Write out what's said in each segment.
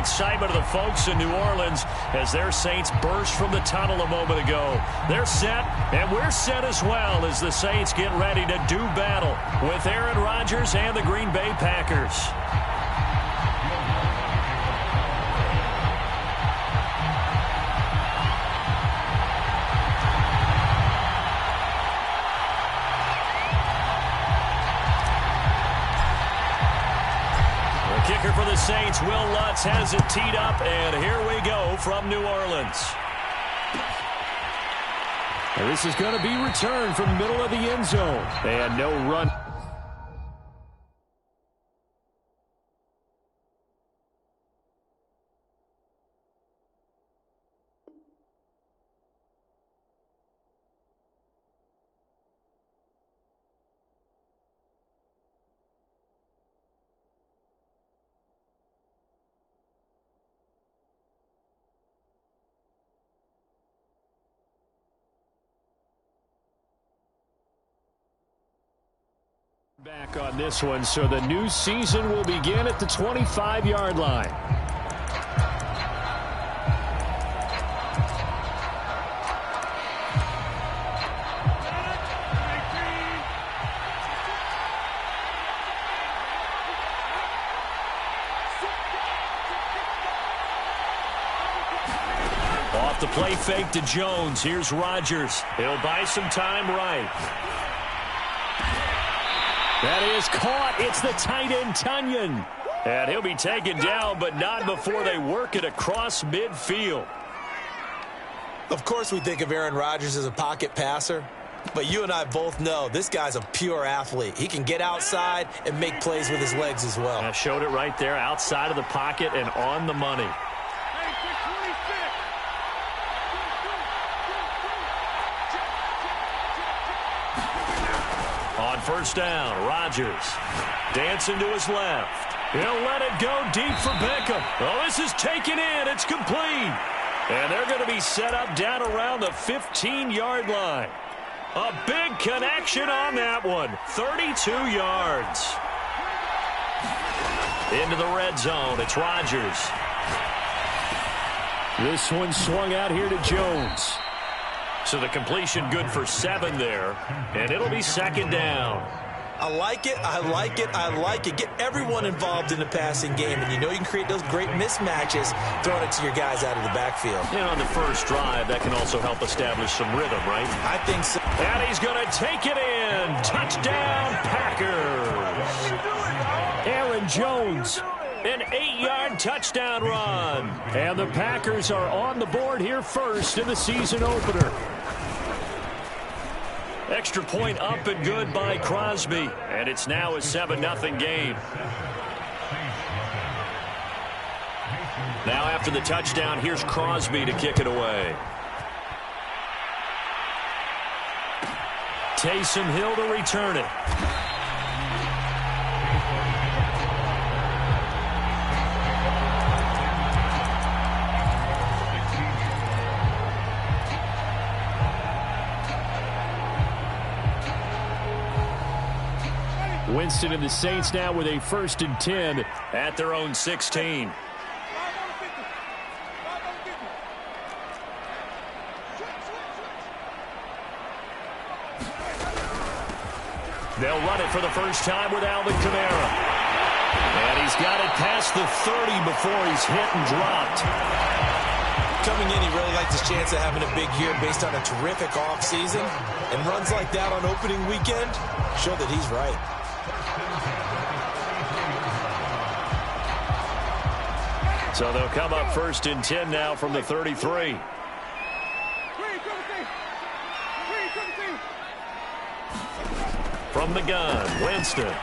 excitement of the folks in New Orleans as their Saints burst from the tunnel a moment ago. They're set, and we're set as well as the Saints get ready to do battle with Aaron Rodgers and the Green Bay Packers. Kicker for the Saints, Will Lutz has it teed up, and here we go from New Orleans. And this is going to be returned from the middle of the end zone. And no run. Back on this one, so the new season will begin at the 25-yard line. Off the play fake to Jones. Here's Rodgers. He'll buy some time right. That is caught. It's the tight end, Tonyan. And he'll be taken down, but not before they work it across midfield. Of course we think of Aaron Rodgers as a pocket passer, but you and I both know this guy's a pure athlete. He can get outside and make plays with his legs as well. I showed it right there, outside of the pocket and on the money. On first down, Rodgers dancing to his left. He'll let it go deep for Beckham. Oh, this is taken in. It's complete. And they're going to be set up down around the 15-yard line. A big connection on that one. 32 yards. Into the red zone. It's Rodgers. This one swung out here to Jones. So the completion good for 7 there, and it'll be second down. I like it, I like it, I like it. Get everyone involved in the passing game, and you know you can create those great mismatches throwing it to your guys out of the backfield. And on the first drive, that can also help establish some rhythm, right? I think so. And he's going to take it in. Touchdown, Packers. Aaron Jones. An 8-yard touchdown run. And the Packers are on the board here first in the season opener. Extra point up and good by Crosby. And it's now a 7-0 game. Now after the touchdown, here's Crosby to kick it away. Taysom Hill to return it. Winston and the Saints now with a 1st and 10 at their own 16. They'll run it for the first time with Alvin Kamara. And he's got it past the 30 before he's hit and dropped. Coming in, he really likes his chance of having a big year based on a terrific offseason. And runs like that on opening weekend show that he's right. So they'll come up 1st and 10 now from the 33. From the gun, Winston. And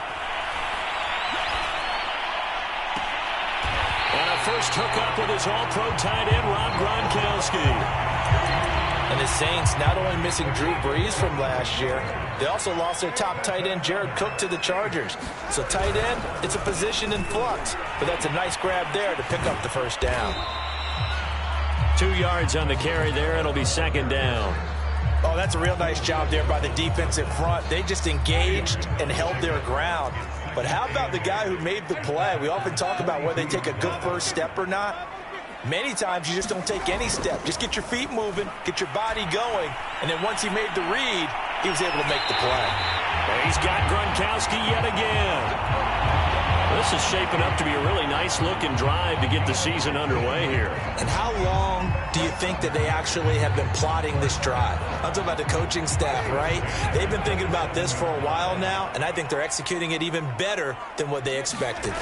a first hookup with his all-pro tight end, Rob Gronkowski. And the Saints not only missing Drew Brees from last year, they also lost their top tight end, Jared Cook, to the Chargers. So tight end, it's a position in flux. But that's a nice grab there to pick up the first down. 2 yards on the carry there. It'll be second down. Oh, that's a real nice job there by the defensive front. They just engaged and held their ground. But how about the guy who made the play? We often talk about whether they take a good first step or not. Many times you just don't take any step. Just get your feet moving, get your body going, and then once he made the read, he was able to make the play. And he's got Gronkowski yet again. This is shaping up to be a really nice-looking drive to get the season underway here. And how long do you think that they actually have been plotting this drive? I'm talking about the coaching staff, right? They've been thinking about this for a while now, and I think they're executing it even better than what they expected.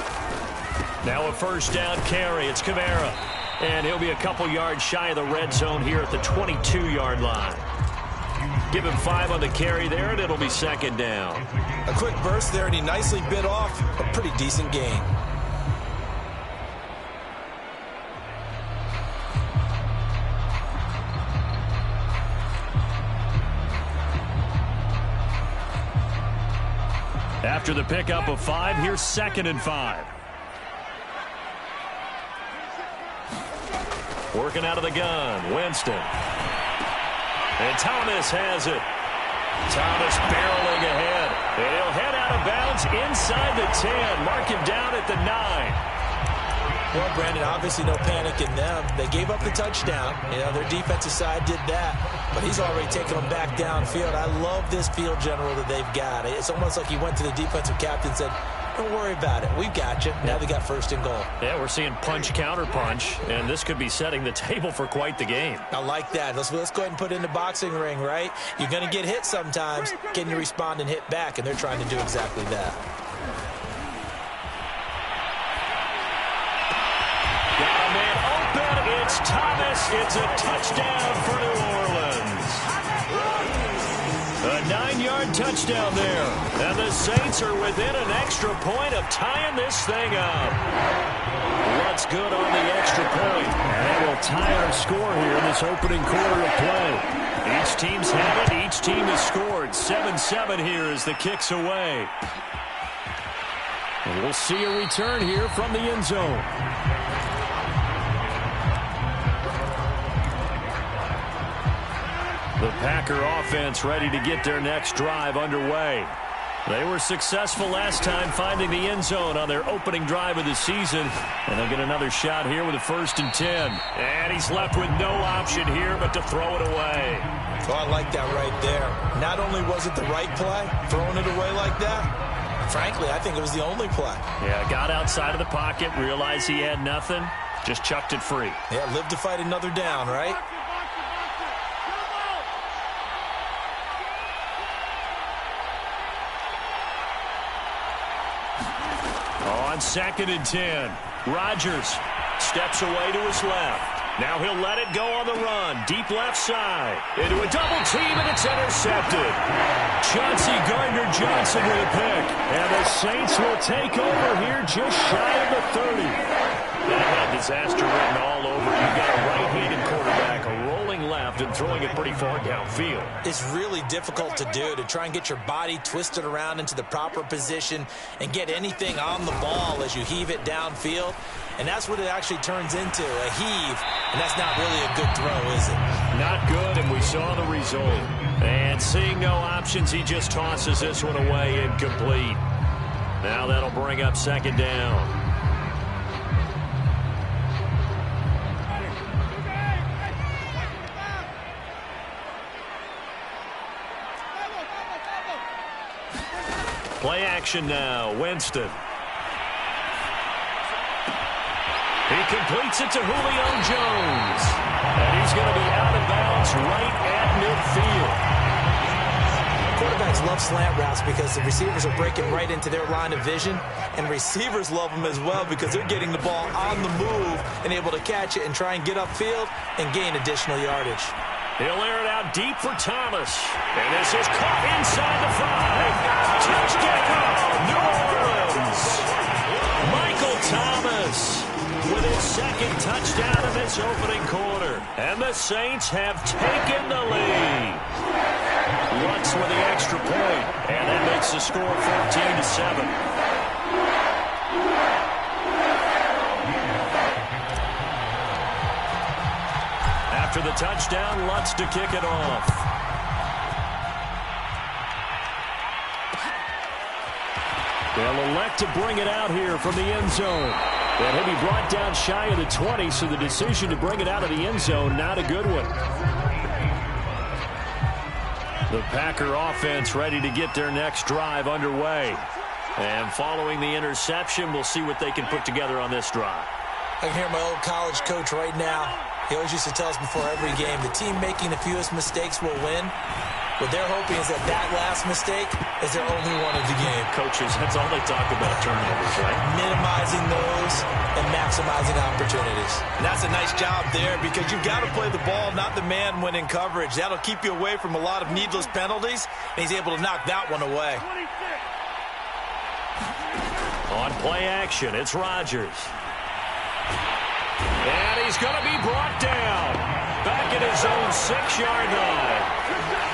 Now a first down carry. It's Kamara. And he'll be a couple yards shy of the red zone here at the 22-yard line. Give him 5 on the carry there, and it'll be second down. A quick burst there, and he nicely bit off a pretty decent gain. After the pickup of 5, here's 2nd and 5. Working out of the gun, Winston. And Thomas has it. Thomas barreling ahead. And he'll head out of bounds inside the 10. Mark him down at the 9. Well, Brandon, obviously no panic in them. They gave up the touchdown. You know, their defensive side did that. But he's already taken them back downfield. I love this field general that they've got. It's almost like he went to the defensive captain and said, don't worry about it. We've got you. Now they got 1st and goal. Yeah, we're seeing punch, counter punch, and this could be setting the table for quite the game. I like that. Let's go ahead and put it in the boxing ring, right? You're going to get hit sometimes. Can you respond and hit back? And they're trying to do exactly that. Got a man open. It's Thomas. It's a touchdown for New Orleans. A 9-yard touchdown there. And the Saints are within an extra point of tying this thing up. What's good on the extra point? And we'll tie our score here in this opening quarter of play. Each team's had it. Each team has scored. 7-7 here as the kick's away. And we'll see a return here from the end zone. The Packer offense ready to get their next drive underway. They were successful last time finding the end zone on their opening drive of the season. And they'll get another shot here with a 1st and 10. And he's left with no option here but to throw it away. Oh, I like that right there. Not only was it the right play, throwing it away like that, frankly, I think it was the only play. Yeah, got outside of the pocket, realized he had nothing, just chucked it free. Yeah, live to fight another down, right? On 2nd and 10, Rodgers steps away to his left. Now he'll let it go on the run. Deep left side. Into a double team, and it's intercepted. Chauncey Gardner-Johnson with a pick. And the Saints will take over here just shy of the 30. That had disaster written all over. You've got a right-handed quarterback, a rolling left, and throwing it pretty far downfield. It's really difficult to do, to try and get your body twisted around into the proper position and get anything on the ball as you heave it downfield. And that's what it actually turns into, a heave. And that's not really a good throw, is it? Not good, and we saw the result. And seeing no options, he just tosses this one away incomplete. Now that'll bring up 2nd down. Play action now, Winston. He completes it to Julio Jones. And he's going to be out of bounds right at midfield. Quarterbacks love slant routes because the receivers are breaking right into their line of vision. And receivers love them as well because they're getting the ball on the move and able to catch it and try and get upfield and gain additional yardage. He'll air it out deep for Thomas. And this is caught inside the 5. Touchdown, New Orleans. Michael Thomas with his 2nd touchdown of this opening quarter. And the Saints have taken the lead. Lutz with the extra point. And that makes the score 14-7. After the touchdown, Lutz to kick it off. They'll elect to bring it out here from the end zone. And he'll be brought down shy of the 20, so the decision to bring it out of the end zone, not a good one. The Packer offense ready to get their next drive underway. And following the interception, we'll see what they can put together on this drive. I can hear my old college coach right now. He always used to tell us before every game, the team making the fewest mistakes will win. What they're hoping is that last mistake is their only one of the game. Coaches, that's all they talk about, turnovers, right? Minimizing those and maximizing opportunities. And that's a nice job there because you've got to play the ball, not the man when in coverage. That'll keep you away from a lot of needless penalties, and he's able to knock that one away. On play action, it's Rodgers. And he's going to be brought down. Back at his own 6-yard line.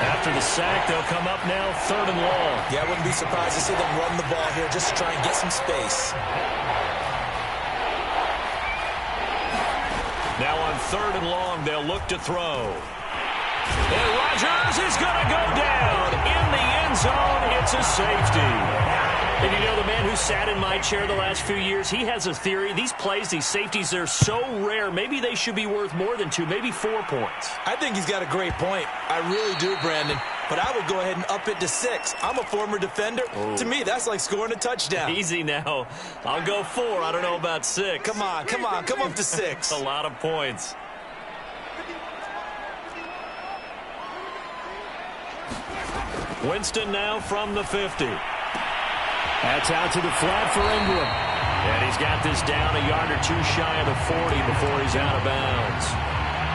After the sack, they'll come up now 3rd and long. Yeah, I wouldn't be surprised to see them run the ball here just to try and get some space. Now on 3rd and long, they'll look to throw. And Rodgers is going to go down. In the end zone, it's a safety. And you know, the man who sat in my chair the last few years, he has a theory. These plays, these safeties, they're so rare. Maybe they should be worth more than 2, maybe 4 points. I think he's got a great point. I really do, Brandon. But I would go ahead and up it to 6. I'm a former defender. Oh. To me, that's like scoring a touchdown. Easy now. I'll go 4. I don't know about 6. Come on. Come up to 6. A lot of points. Winston now from the 50. That's out to the flat for Ingram. And he's got this down a yard or 2 shy of the 40 before he's out of bounds.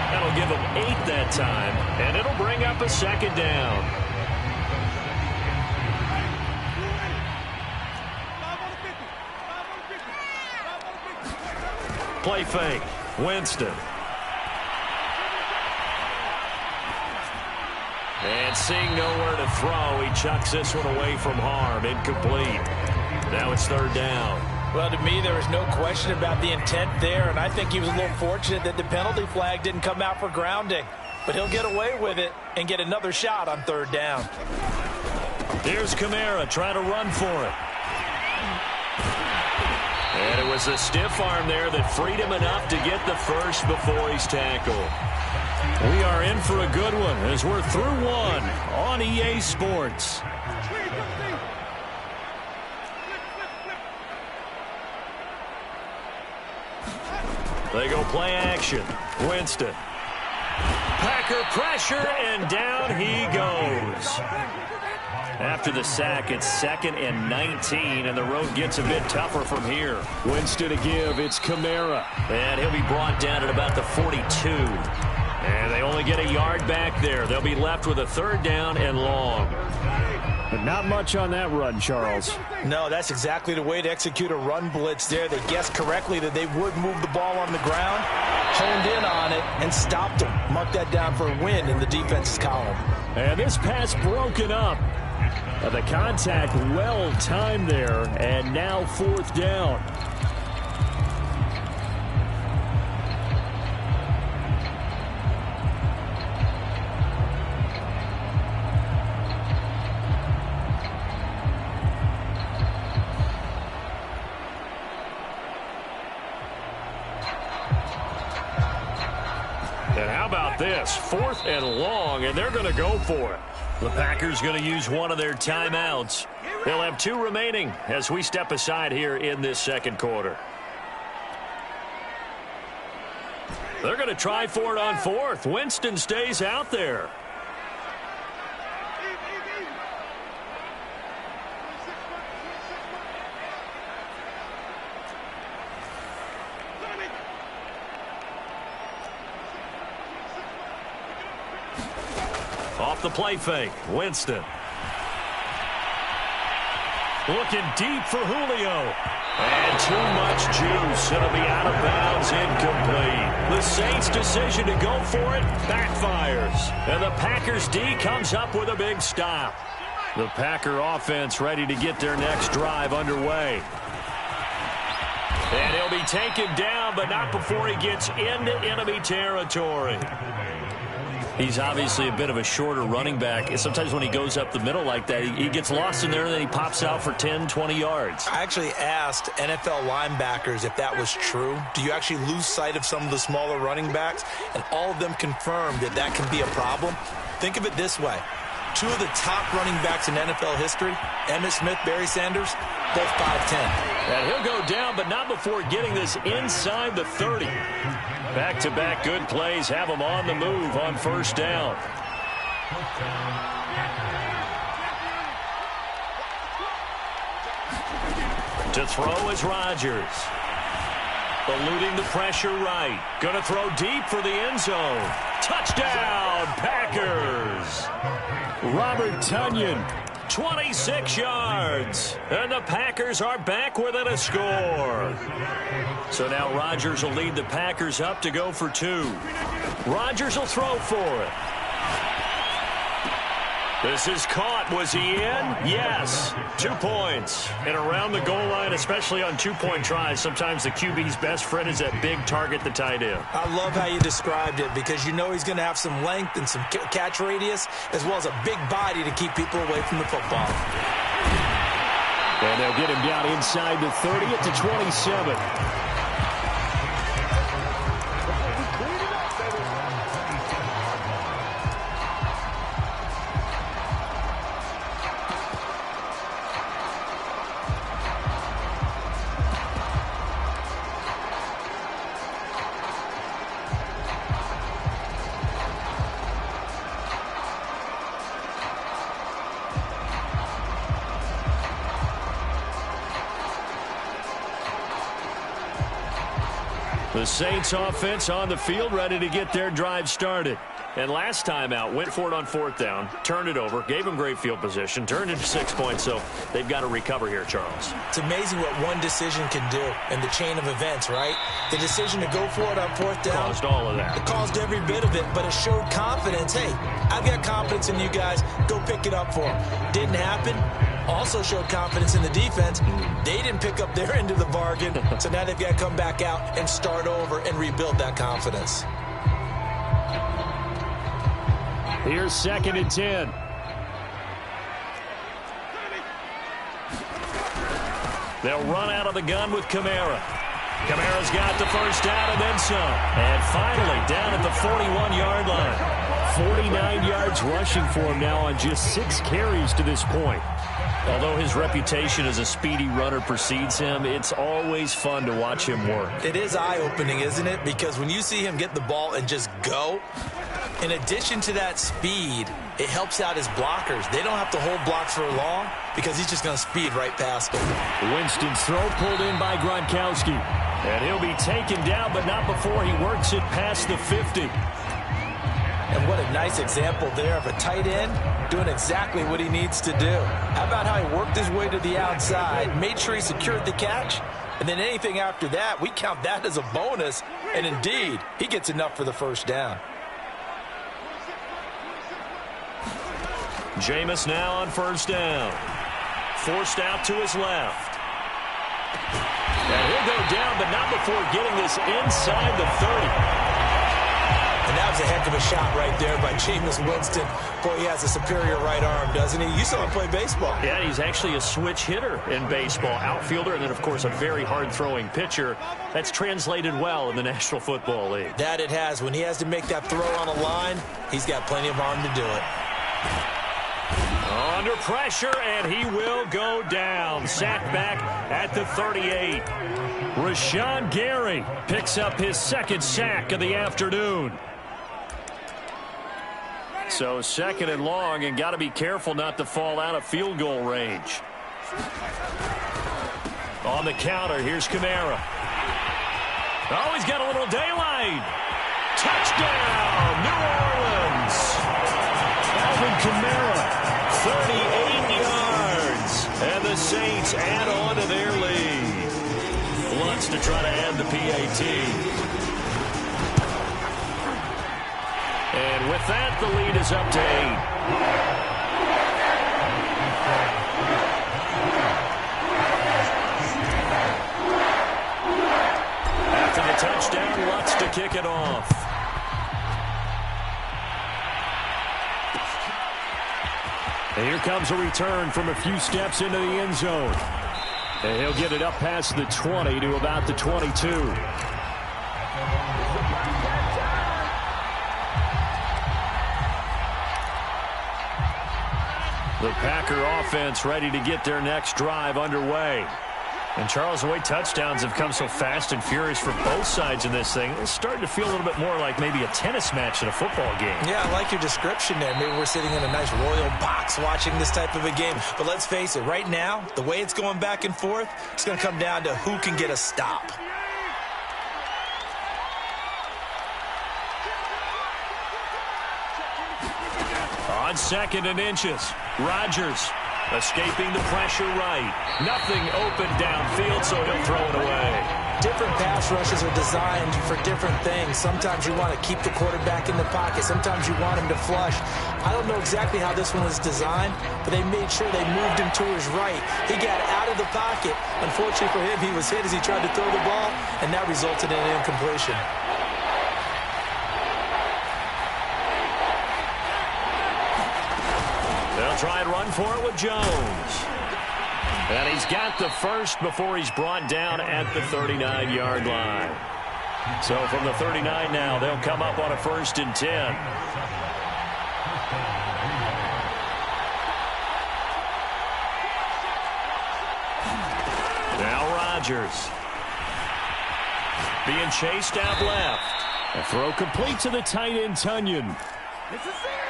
That'll give him 8 that time, and it'll bring up a 2nd down. Play fake. Winston. And seeing nowhere to throw, he chucks this one away from harm. Incomplete. Now it's 3rd down. Well, to me, there was no question about the intent there, and I think he was a little fortunate that the penalty flag didn't come out for grounding. But he'll get away with it and get another shot on 3rd down. Here's Kamara trying to run for it. And it was a stiff arm there that freed him enough to get the first before he's tackled. We are in for a good one as we're through 1 on EA Sports. They go play action. Winston. Packer pressure, and down he goes. After the sack, it's 2nd and 19, and the road gets a bit tougher from here. Winston to give, it's Kamara. And he'll be brought down at about the 42. And they only get a yard back there. They'll be left with a 3rd down and long. But not much on that run, Charles. No, that's exactly the way to execute a run blitz there. They guessed correctly that they would move the ball on the ground, honed in on it, and stopped them. Mark that down for a win in the defense's column. And this pass broken up. The contact well timed there, and now 4th down. And how about this? 4th and long, and they're going to go for it. The Packers going to use one of their timeouts. They'll have 2 remaining as we step aside here in this 2nd quarter. They're going to try for it on 4th. Winston stays out there. Off the play fake, Winston. Looking deep for Julio. And too much juice. It'll be out of bounds, incomplete. The Saints' decision to go for it backfires. And the Packers D comes up with a big stop. The Packer offense ready to get their next drive underway. And he'll be taken down, but not before he gets into enemy territory. He's obviously a bit of a shorter running back. Sometimes when he goes up the middle like that, he gets lost in there, and then he pops out for 10, 20 yards. I actually asked NFL linebackers if that was true. Do you actually lose sight of some of the smaller running backs? And all of them confirmed that that can be a problem. Think of it this way. 2 of the top running backs in NFL history, Emmitt Smith, Barry Sanders, both 5'10". And he'll go down, but not before getting this inside the 30. Back-to-back good plays have him on the move on first down. To throw is Rodgers. Eluding the pressure right. Going to throw deep for the end zone. Touchdown, Packers. Robert Tonyan, 26 yards. And the Packers are back within a score. So now Rodgers will lead the Packers up to go for 2. Rodgers will throw for it. This is caught. Was he in? Yes. 2 points. And around the goal line, especially on 2-point tries, sometimes the QB's best friend is that big target, the tight end. I love how you described it because you know he's going to have some length and some catch radius as well as a big body to keep people away from the football. And they'll get him down inside the 30 at the 27. The Saints offense on the field, ready to get their drive started. And last time out, went for it on 4th down, turned it over, gave them great field position, turned it to 6 points, so they've got to recover here, Charles. It's amazing what one decision can do in the chain of events, right? The decision to go for it on 4th down. Caused all of that. It caused every bit of it, but it showed confidence. Hey, I've got confidence in you guys. Go pick it up for them. Didn't happen. Also showed confidence in the defense. They didn't pick up their end of the bargain, so now they've got to come back out and start over and rebuild that confidence. Here's 2nd and 10. They'll run out of the gun with Kamara. Kamara's got the first down and then some. And finally, down at the 41-yard line. 49 yards rushing for him now on just 6 carries to this point. Although his reputation as a speedy runner precedes him, it's always fun to watch him work. It is eye-opening, isn't it? Because when you see him get the ball and just go, in addition to that speed, it helps out his blockers. They don't have to hold blocks for long because he's just going to speed right past them. Winston's throw pulled in by Gronkowski. And he'll be taken down, but not before he works it past the 50. And what a nice example there of a tight end doing exactly what he needs to do. How about how he worked his way to the outside, made sure he secured the catch, and then anything after that, we count that as a bonus. And indeed, he gets enough for the first down. Jameis now on first down. Forced out to his left. And he'll go down, but not before getting this inside the 30. And that was a heck of a shot right there by Jameis Winston. Boy, he has a superior right arm, doesn't he? You saw him play baseball. Yeah, he's actually a switch hitter in baseball. Outfielder, and then, of course, a very hard-throwing pitcher. That's translated well in the National Football League. That it has. When he has to make that throw on a line, he's got plenty of arm to do it. Under pressure, and he will go down. Sacked back at the 38. Rashawn Gary picks up his 2nd sack of the afternoon. So 2nd and long, and got to be careful not to fall out of field goal range. On the counter, here's Kamara. Oh, he's got a little daylight. Touchdown, New Orleans. Alvin Kamara, 38 yards. And the Saints add on to their lead. Lutz to try to add the PAT. And with that, the lead is up to 8. After the touchdown, Lutz to kick it off. And here comes a return from a few steps into the end zone. And he'll get it up past the 20 to about the 22. The Packer offense ready to get their next drive underway. And, Charles, the way touchdowns have come so fast and furious for both sides in this thing, it's starting to feel a little bit more like maybe a tennis match than a football game. Yeah, I like your description there. Maybe we're sitting in a nice royal box watching this type of a game. But let's face it, right now, the way it's going back and forth, it's going to come down to who can get a stop. On 2nd and inches, Rodgers escaping the pressure right. Nothing open downfield, so he'll throw it away. Different pass rushes are designed for different things. Sometimes you want to keep the quarterback in the pocket. Sometimes you want him to flush. I don't know exactly how this one was designed, but they made sure they moved him to his right. He got out of the pocket. Unfortunately for him, he was hit as he tried to throw the ball, and that resulted in an incompletion. They'll try and run for it with Jones. And he's got the first before he's brought down at the 39-yard line. So from the 39 now, they'll come up on a 1st and 10. Now Rodgers. Being chased out left. A throw complete to the tight end, Tonyan.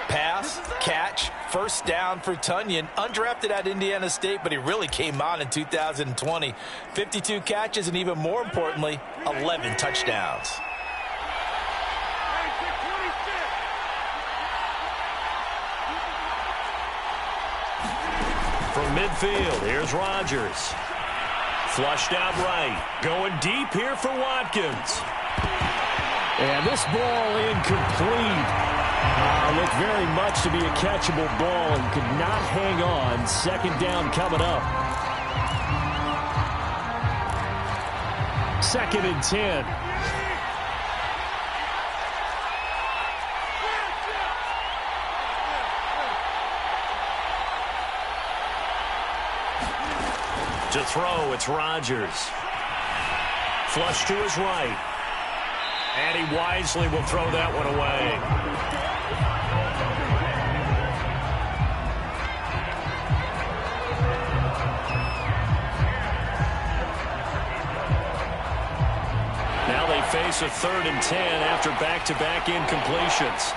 Pass, catch, first down for Tonyan. Undrafted at Indiana State, but he really came on in 2020. 52 catches, and even more importantly, 11 touchdowns. From midfield, here's Rodgers. Flushed out right. Going deep here for Watkins. And this ball incomplete. Looked very much to be a catchable ball and could not hang on. 2nd down coming up. 2nd and 10. To throw, it's Rodgers. Flush to his right. And he wisely will throw that one away. Now they face a 3rd and 10 after back-to-back incompletions.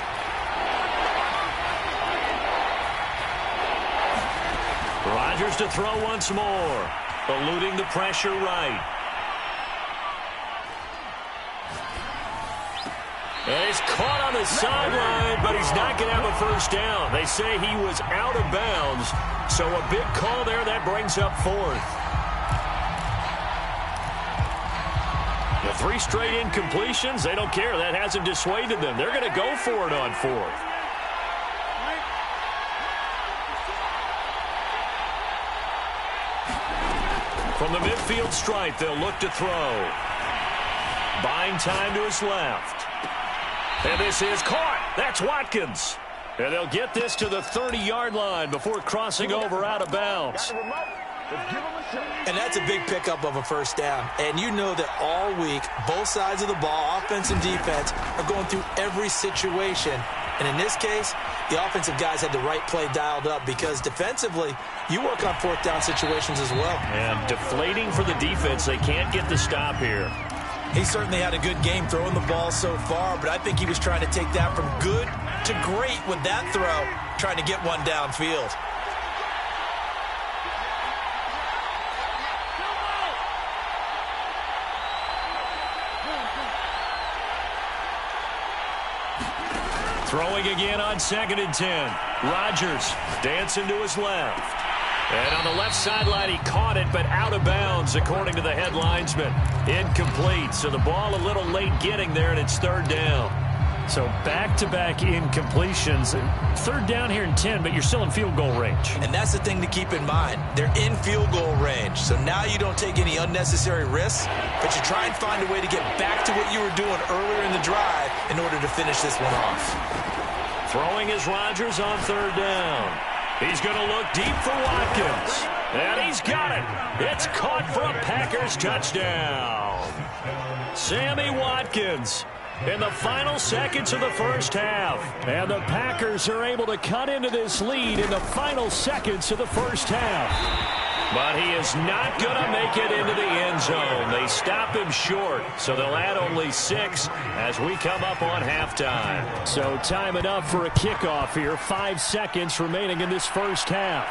Rodgers to throw once more. Eluding the pressure right. And he's caught on the sideline, but he's not going to have a first down. They say he was out of bounds, so a big call there that brings up 4th. The 3 straight incompletions, they don't care. That hasn't dissuaded them. They're going to go for it on 4th. From the midfield stripe, they'll look to throw. Buying time to his left. And this is caught. That's Watkins. And they'll get this to the 30-yard line before crossing over out of bounds. And that's a big pickup of a first down. And you know that all week, both sides of the ball, offense and defense, are going through every situation. And in this case, the offensive guys had the right play dialed up because defensively, you work on 4th down situations as well. And deflating for the defense. They can't get the stop here. He certainly had a good game throwing the ball so far, but I think he was trying to take that from good to great with that throw, trying to get one downfield. Throwing again on 2nd and 10. Rodgers dancing to his left. And on the left sideline, he caught it, but out of bounds, according to the head linesman. Incomplete, so the ball a little late getting there, and it's 3rd down. So back-to-back incompletions. 3rd down here and 10, but you're still in field goal range. And that's the thing to keep in mind. They're in field goal range, so now you don't take any unnecessary risks, but you try and find a way to get back to what you were doing earlier in the drive in order to finish this one off. Throwing is Rodgers on 3rd down. He's going to look deep for Watkins. And he's got it. It's caught for a Packers touchdown. Sammy Watkins in the final seconds of the first half. And the Packers are able to cut into this lead in the final seconds of the first half. But he is not going to make it into the end zone. They stop him short, so they'll add only 6 as we come up on halftime. So time enough for a kickoff here. 5 seconds remaining in this first half.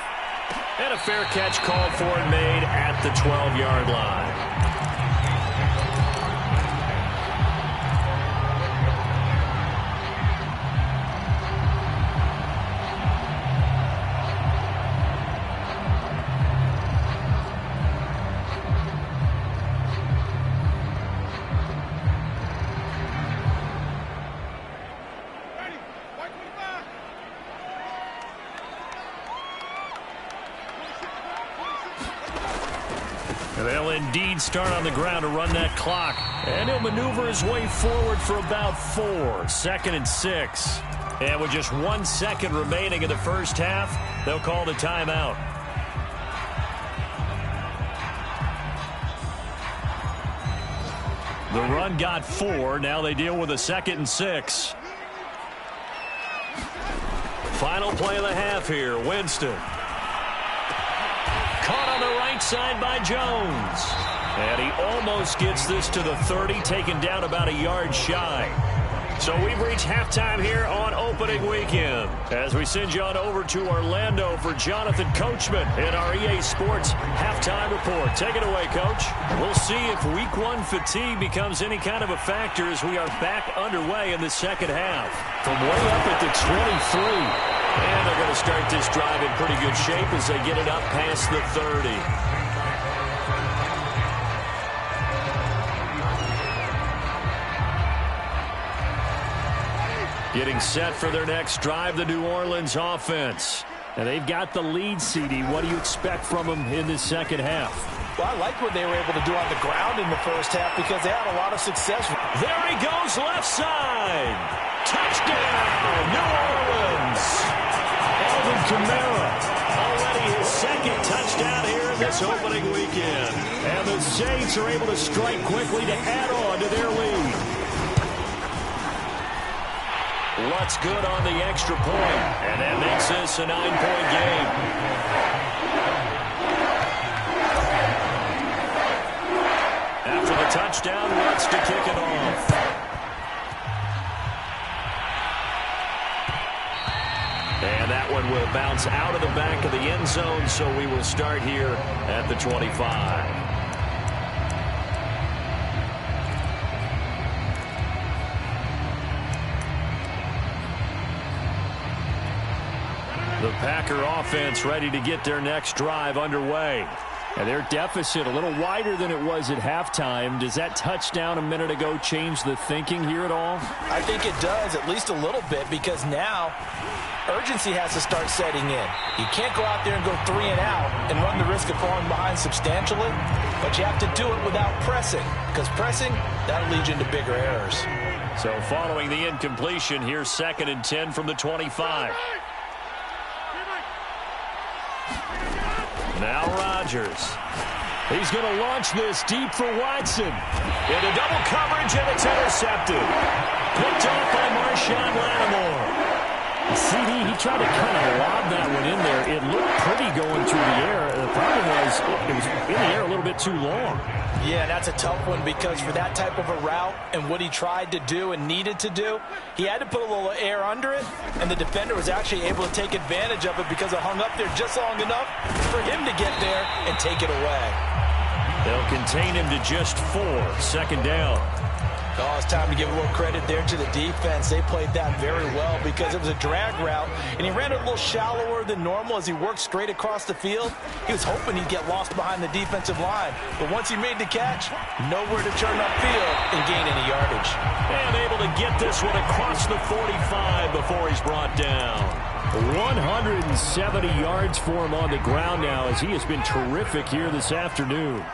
And a fair catch called for and made at the 12-yard line. They'll indeed start on the ground to run that clock. And he'll maneuver his way forward for about 4. 2nd and 6. And with just 1 second remaining in the first half, they'll call the timeout. The run got 4. Now they deal with a 2nd and 6. Final play of the half here. Winston. Caught on the right side by Jones. And he almost gets this to the 30, taken down about a yard shy. So we've reached halftime here on opening weekend. As we send you on over to Orlando for Jonathan Coachman in our EA Sports halftime report. Take it away, Coach. We'll see if week 1 fatigue becomes any kind of a factor as we are back underway in the second half. From way up at the 23. And they're going to start this drive in pretty good shape as they get it up past the 30. Getting set for their next drive, the New Orleans offense. And they've got the lead, CD. What do you expect from them in this second half? Well, I like what they were able to do on the ground in the first half because they had a lot of success. There he goes, left side. Touchdown, New Orleans. Alvin Kamara, already his 2nd touchdown here in this opening weekend. And the Saints are able to strike quickly to add on to their lead. What's good on the extra point? And that makes this a 9-point game. After the touchdown, Lutz to kick it off. And that one will bounce out of the back of the end zone, so we will start here at the 25. The Packer offense ready to get their next drive underway. And their deficit a little wider than it was at halftime. Does that touchdown a minute ago change the thinking here at all? I think it does, at least a little bit, because now urgency has to start setting in. You can't go out there and go 3 and out and run the risk of falling behind substantially, but you have to do it without pressing, because pressing, that'll lead you into bigger errors. So following the incompletion, here's 2nd and 10 from the 25. Now Rodgers. He's going to launch this deep for Watson. Into double coverage, and it's intercepted. Picked off by Marshawn Lattimore. CD, he tried to kind of lob that one in there. It looked pretty going through the air. The problem was it was in the air a little bit too long. Yeah, that's a tough one because for that type of a route and what he tried to do and needed to do, he had to put a little air under it, and the defender was actually able to take advantage of it because it hung up there just long enough for him to get there and take it away. They'll contain him to just 4. 2nd down. Oh, it's time to give a little credit there to the defense. They played that very well because it was a drag route, and he ran it a little shallower than normal as he worked straight across the field. He was hoping he'd get lost behind the defensive line, but once he made the catch, nowhere to turn upfield and gain any yardage. And able to get this one across the 45 before he's brought down. 170 yards for him on the ground now as he has been terrific here this afternoon.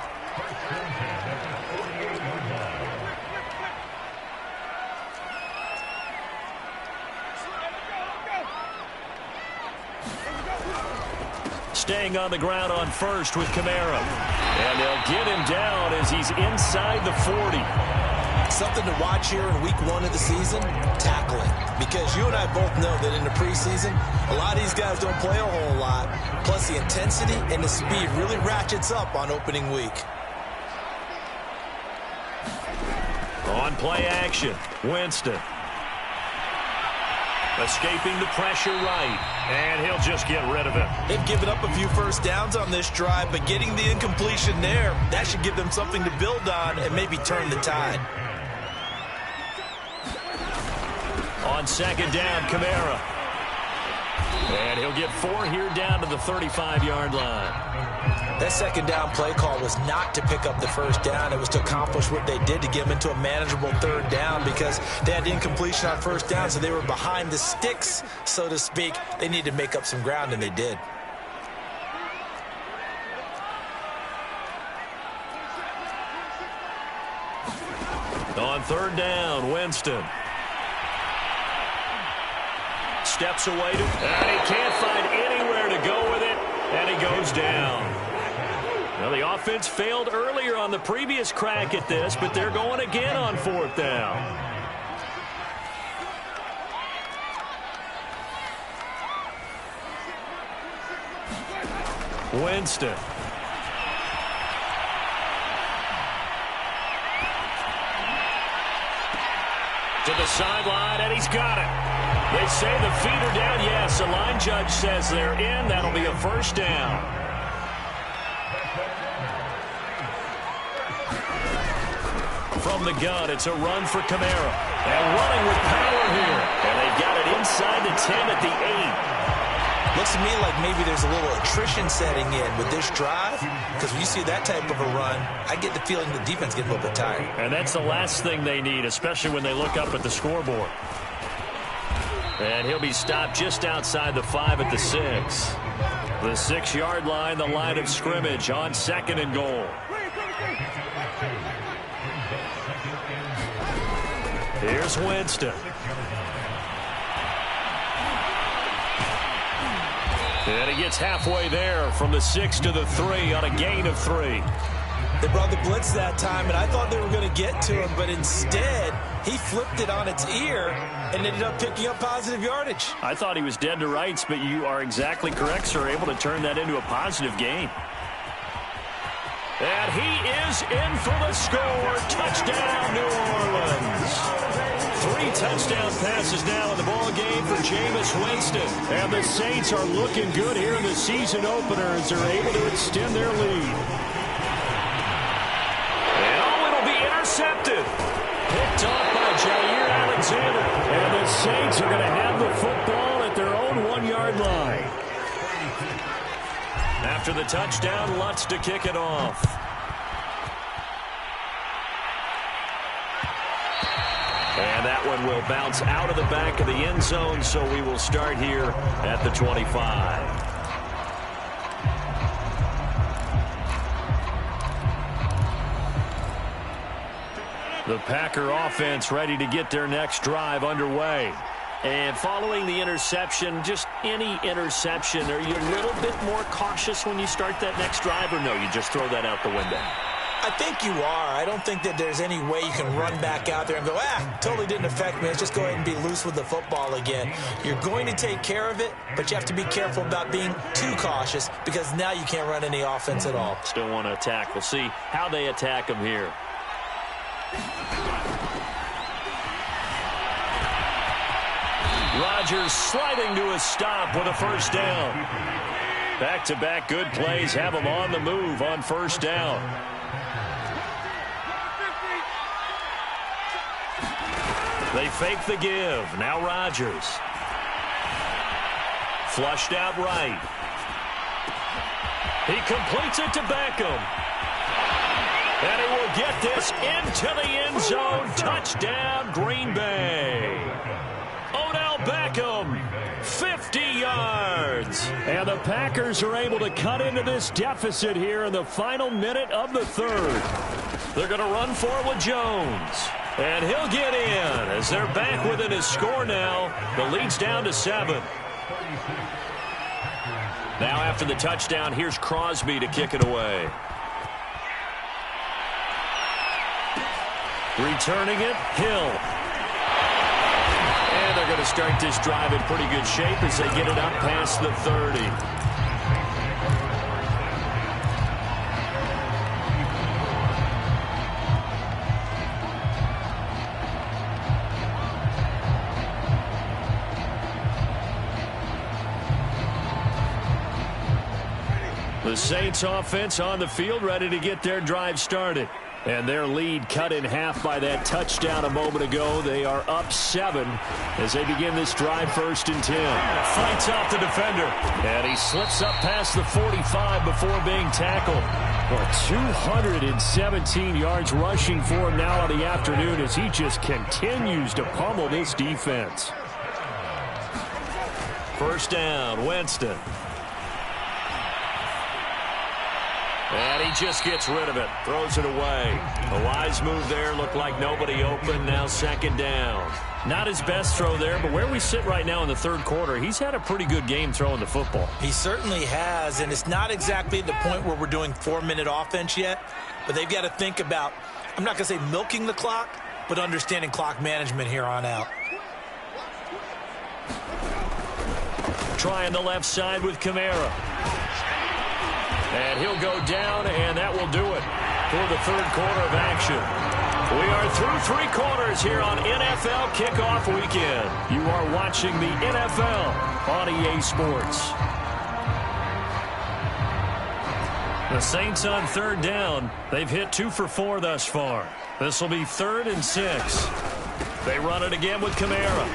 staying on the ground on first with Kamara. And they'll get him down as he's inside the 40. Something to watch here in week 1 of the season, tackling. Because you and I both know that in the preseason, a lot of these guys don't play a whole lot. Plus the intensity and the speed really ratchets up on opening week. On play action, Winston. Escaping the pressure right, and he'll just get rid of it. They've given up a few first downs on this drive, but getting the incompletion there, that should give them something to build on and maybe turn the tide. On second down, Kamara. And he'll get 4 here down to the 35-yard line. That second down play call was not to pick up the first down. It was to accomplish what they did to get them into a manageable third down because they had incompletion on first down, so they were behind the sticks, so to speak. They needed to make up some ground, and they did. On third down, Winston. Steps away, and he can't find anywhere to go with it, and he goes down. Now, the offense failed earlier on the previous crack at this, but they're going again on fourth down. Winston. To the sideline, and he's got it. They say the feet are down. Yes, the line judge says they're in. That'll be a first down. From the gun, it's a run for Kamara. And running with power here. And they've got it inside the 10 at the 8. Looks to me like maybe there's a little attrition setting in with this drive, because when you see that type of a run, I get the feeling the defense gets a little bit tired. And that's the last thing they need, especially when they look up at the scoreboard. And he'll be stopped just outside the 5 at the 6. The 6-yard line, the line of scrimmage on second and goal. Here's Winston. And he gets halfway there from the 6 to the 3 on a gain of 3. They brought the blitz that time, and I thought they were going to get to him, but instead, he flipped it on its ear and ended up picking up positive yardage. I thought he was dead to rights, but you are exactly correct, sir, able to turn that into a positive gain. And he is in for the score. Touchdown, New Orleans. 3 touchdown passes now in the ball game for Jameis Winston. And the Saints are looking good here in the season opener as they're able to extend their lead. And it'll be intercepted. Picked off by Jair Alexander. And the Saints are going to have the football at their own 1-yard line. After the touchdown, Lutz to kick it off. And that one will bounce out of the back of the end zone, so we will start here at the 25. The Packer offense ready to get their next drive underway. And following the interception, just any interception, are you a little bit more cautious when you start that next drive, or no, you just throw that out the window? I think you are. I don't think that there's any way you can run back out there and go, totally didn't affect me. Let's just go ahead and be loose with the football again. You're going to take care of it, but you have to be careful about being too cautious because now you can't run any offense at all. Still want to attack. We'll see how they attack them here. Rodgers sliding to a stop with a first down. Back-to-back good plays have them on the move on first down. They fake the give. Now Rodgers. Flushed out right. He completes it to Beckham. And he will get this into the end zone. Touchdown, Green Bay. Odell Beckham, 50 yards. And the Packers are able to cut into this deficit here in the final minute of the third. They're going to run for it with Jones. And he'll get in as they're back within his score now. The lead's down to 7. Now after the touchdown, here's Crosby to kick it away. Returning it, Hill. And they're going to start this drive in pretty good shape as they get it up past the 30. The Saints offense on the field, ready to get their drive started. And their lead cut in half by that touchdown a moment ago. They are up 7 as they begin this drive 1st and 10. Fights off the defender. And he slips up past the 45 before being tackled. Well, 217 yards rushing for him now on the afternoon as he just continues to pummel this defense. First down, Winston. And he just gets rid of it, throws it away. A wise move there, looked like nobody open, now 2nd down. Not his best throw there, but where we sit right now in the 3rd quarter, he's had a pretty good game throwing the football. He certainly has, and it's not exactly the point where we're doing 4-minute offense yet, but they've got to think about, I'm not going to say milking the clock, but understanding clock management here on out. Trying the left side with Kamara. And he'll go down, and that will do it for the 3rd quarter of action. We are through 3 quarters here on NFL Kickoff Weekend. You are watching the NFL on EA Sports. The Saints on 3rd down. They've hit 2 for 4 thus far. This will be 3rd and 6. They run it again with Kamara.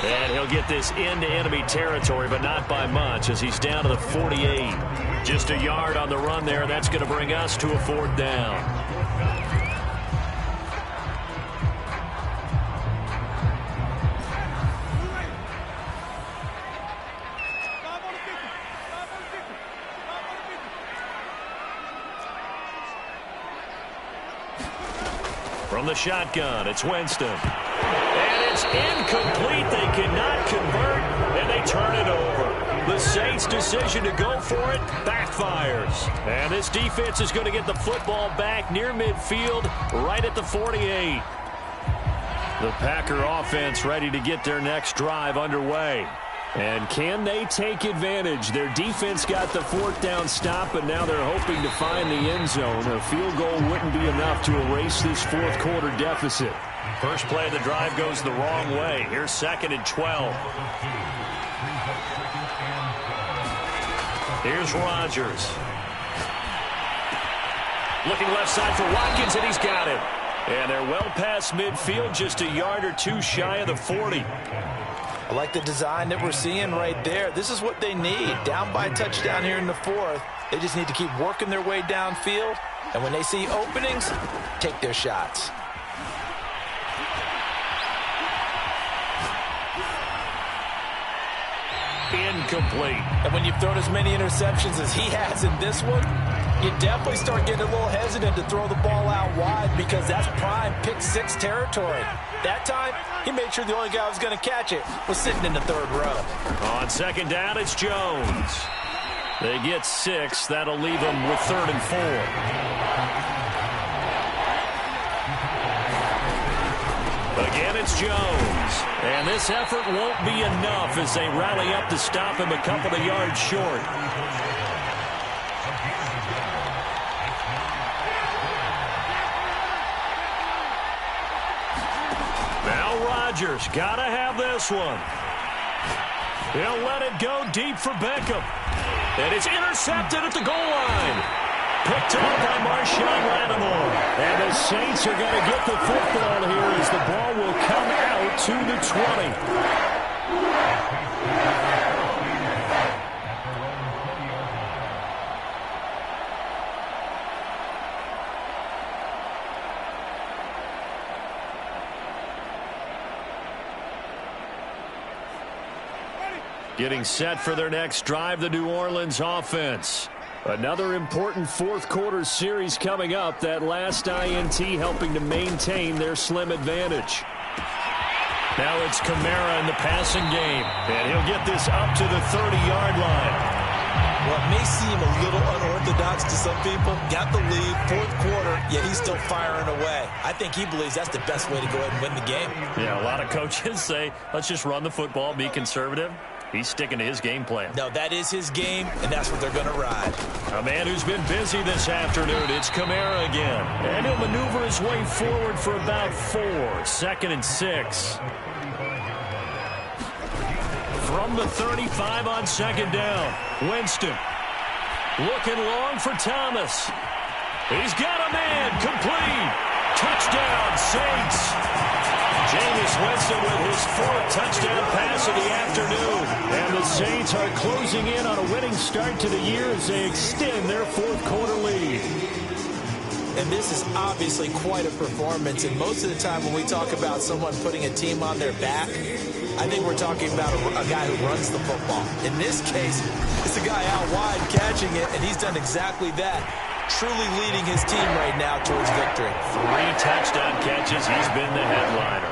And he'll get this into enemy territory, but not by much as he's down to the 48. Just a yard on the run there. That's going to bring us to a 4th down. From the shotgun, it's Winston. And it's incomplete. They cannot convert, and they turn it over. The Saints' decision to go for it backfires. And this defense is going to get the football back near midfield, right at the 48. The Packer offense ready to get their next drive underway. And can they take advantage? Their defense got the 4th down stop, but now they're hoping to find the end zone. A field goal wouldn't be enough to erase this 4th quarter deficit. First play of the drive goes the wrong way. Here's 2nd and 12. Here's Rodgers. Looking left side for Watkins, and he's got it. And they're well past midfield, just a yard or 2 shy of the 40. I like the design that we're seeing right there. This is what they need. Down by a touchdown here in the 4th. They just need to keep working their way downfield. And when they see openings, take their shots. Incomplete. And when you've thrown as many interceptions as he has in this one, you definitely start getting a little hesitant to throw the ball out wide because that's prime pick 6 territory. That time, he made sure the only guy who was going to catch it was sitting in the 3rd row. On 2nd down, it's Jones. They get 6. That'll leave them with 3rd and 4. Again, it's Jones. And this effort won't be enough as they rally up to stop him a couple of yards short. Now Rodgers got to have this one. He'll let it go deep for Beckham. And it's intercepted at the goal line. Picked up by Marshawn Lattimore. And the Saints are going to get the football here as the ball will come out to the 20. Getting set for their next drive, the New Orleans offense. Another important 4th quarter series coming up. That last INT helping to maintain their slim advantage. Now it's Kamara in the passing game. And he'll get this up to the 30-yard line. Well, it may seem a little unorthodox to some people. Got the lead, fourth quarter, yet he's still firing away. I think he believes that's the best way to go ahead and win the game. Yeah, a lot of coaches say, let's just run the football, be conservative. He's sticking to his game plan. No, that is his game, and that's what they're going to ride. A man who's been busy this afternoon, it's Kamara again. And he'll maneuver his way forward for about 4. 2nd and 6. From the 35 on 2nd down. Winston looking long for Thomas. He's got a man. Complete. Touchdown, Saints. Jameis Winston with his 4th touchdown pass of the afternoon. And the Saints are closing in on a winning start to the year as they extend their 4th quarter lead. And this is obviously quite a performance. And most of the time when we talk about someone putting a team on their back, I think we're talking about a guy who runs the football. In this case, it's a guy out wide catching it, and he's done exactly that. Truly leading his team right now towards victory. 3 touchdown catches. He's been the headliner.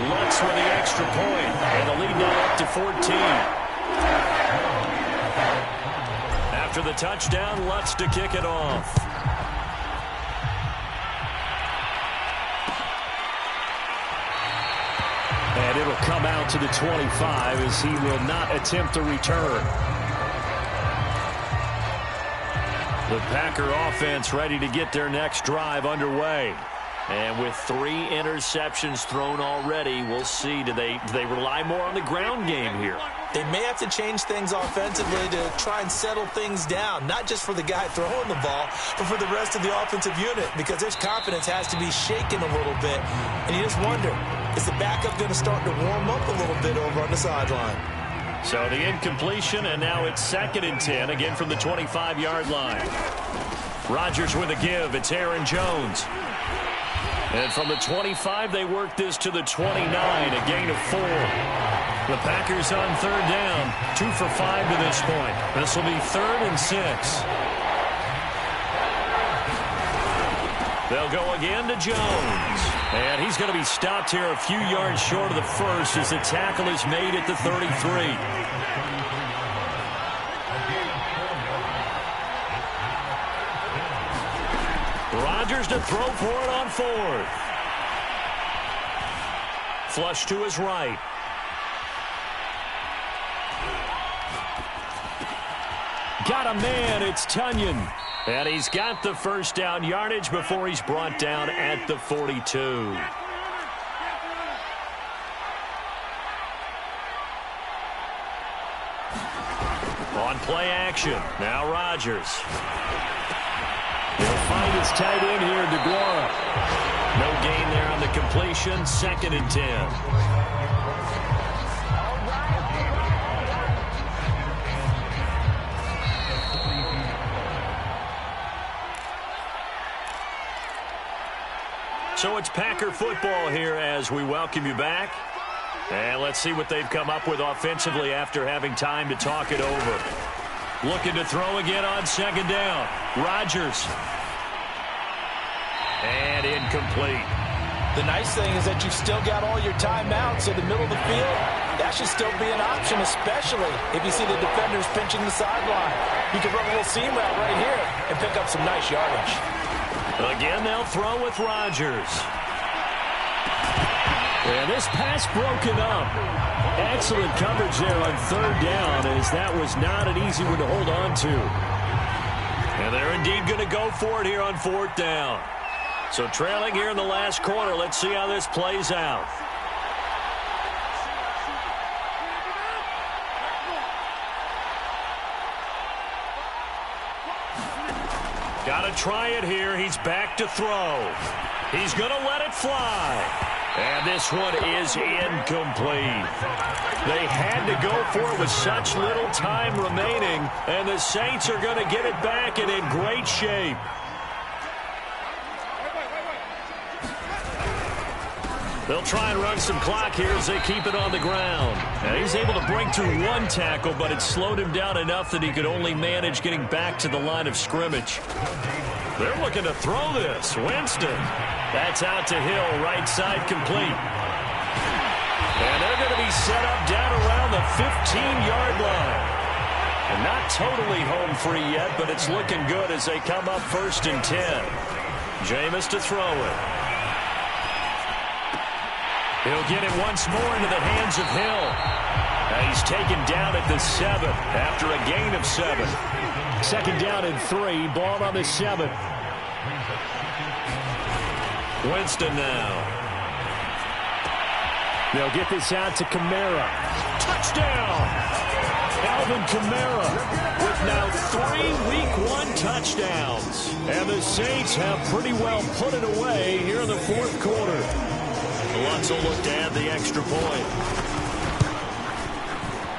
Lutz with the extra point, and the lead now up to 14. After the touchdown, Lutz to kick it off. And it'll come out to the 25 as he will not attempt a return. The Packer offense ready to get their next drive underway. And with 3 interceptions thrown already, we'll see. Do they rely more on the ground game here? They may have to change things offensively to try and settle things down, not just for the guy throwing the ball, but for the rest of the offensive unit, because their confidence has to be shaken a little bit. And you just wonder, is the backup going to start to warm up a little bit over on the sideline? So the incompletion, and now it's 2nd and 10, again from the 25-yard line. Rodgers with a give. It's Aaron Jones. And from the 25, they work this to the 29, a gain of 4. The Packers on 3rd down, 2 for 5 to this point. This will be 3rd and 6. They'll go again to Jones. And he's going to be stopped here a few yards short of the first as the tackle is made at the 33. Rodgers to throw for it on 4th. Flush to his right. Got a man, it's Tunyon. And he's got the first down yardage before he's brought down at the 42. On play action, now Rodgers. He'll find his tight end here, DeGuara. No gain there on the completion, 2nd and 10. So it's Packer football here as we welcome you back. And let's see what they've come up with offensively after having time to talk it over. Looking to throw again on 2nd down. Rodgers. And incomplete. The nice thing is that you've still got all your timeouts, so the middle of the field, that should still be an option, especially if you see the defenders pinching the sideline. You can run a little seam route right here and pick up some nice yardage. Again, they'll throw with Rodgers. And this pass broken up. Excellent coverage there on 3rd down, as that was not an easy one to hold on to. And they're indeed going to go for it here on 4th down. So trailing here in the last quarter, let's see how this plays out. Got to try it here. He's back to throw. He's going to let it fly. And this one is incomplete. They had to go for it with such little time remaining, and the Saints are going to get it back and in great shape. They'll try and run some clock here as they keep it on the ground. And he's able to break through 1 tackle, but it slowed him down enough that he could only manage getting back to the line of scrimmage. They're looking to throw this. Winston. That's out to Hill, right side complete. And they're going to be set up down around the 15-yard line. And not totally home free yet, but it's looking good as they come up 1st and 10. Jameis to throw it. He'll get it once more into the hands of Hill. Now he's taken down at the 7 after a gain of 7. 2nd down and 3, ball on the 7. Winston now. They'll get this out to Kamara. Touchdown! Alvin Kamara with now 3 Week 1 touchdowns. And the Saints have pretty well put it away here in the 4th quarter. Lutz will look to add the extra point.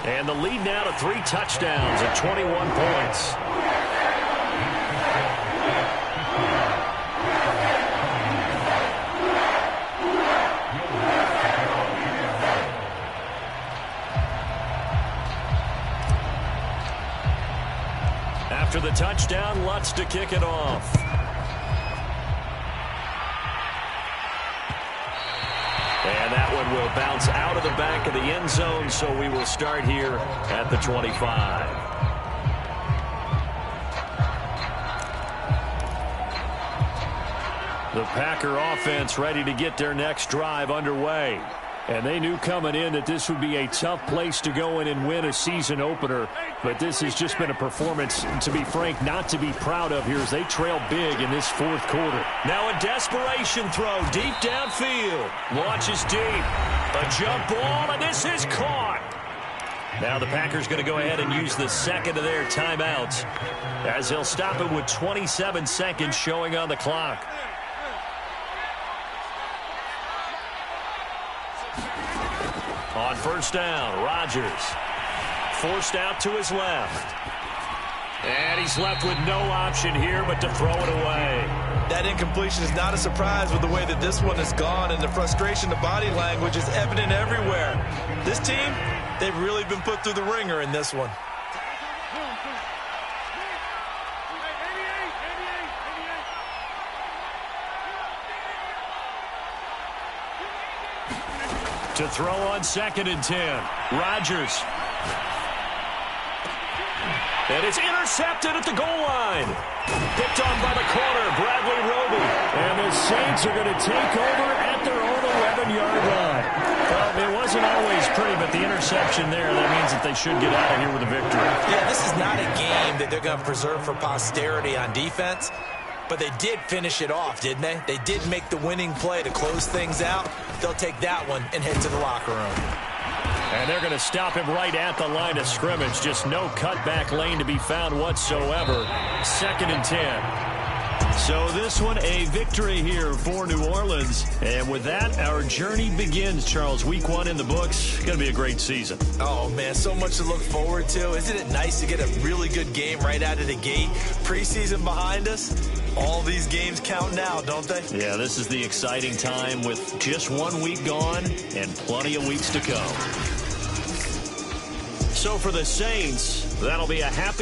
And the lead now to 3 touchdowns at 21 points. After the touchdown, Lutz to kick it off. And that one will bounce out of the back of the end zone, so we will start here at the 25. The Packer offense ready to get their next drive underway. And they knew coming in that this would be a tough place to go in and win a season opener. But this has just been a performance, to be frank, not to be proud of here as they trail big in this 4th quarter. Now a desperation throw deep downfield. Launches deep. A jump ball, and this is caught. Now the Packers going to go ahead and use the 2nd of their timeouts as they'll stop it with 27 seconds showing on the clock. On 1st down, Rodgers forced out to his left. And he's left with no option here but to throw it away. That incompletion is not a surprise with the way that this one has gone, and the frustration, the body language is evident everywhere. This team, they've really been put through the ringer in this one. To throw on 2nd and 10. Rodgers. And it's intercepted at the goal line. Picked on by the corner, Bradley Roby. And the Saints are going to take over at their own 11-yard line. Well, it wasn't always pretty, but the interception there, that means that they should get out of here with a victory. Yeah, this is not a game that they're going to preserve for posterity on defense. But they did finish it off, didn't they? They did make the winning play to close things out. They'll take that one and head to the locker room. And they're going to stop him right at the line of scrimmage. Just no cutback lane to be found whatsoever. 2nd and 10. So this one, a victory here for New Orleans. And with that, our journey begins, Charles. Week 1 in the books. Going to be a great season. Oh, man, so much to look forward to. Isn't it nice to get a really good game right out of the gate? Preseason behind us. All these games count now, don't they? Yeah, this is the exciting time with just 1 week gone and plenty of weeks to come. So for the Saints, that'll be a happy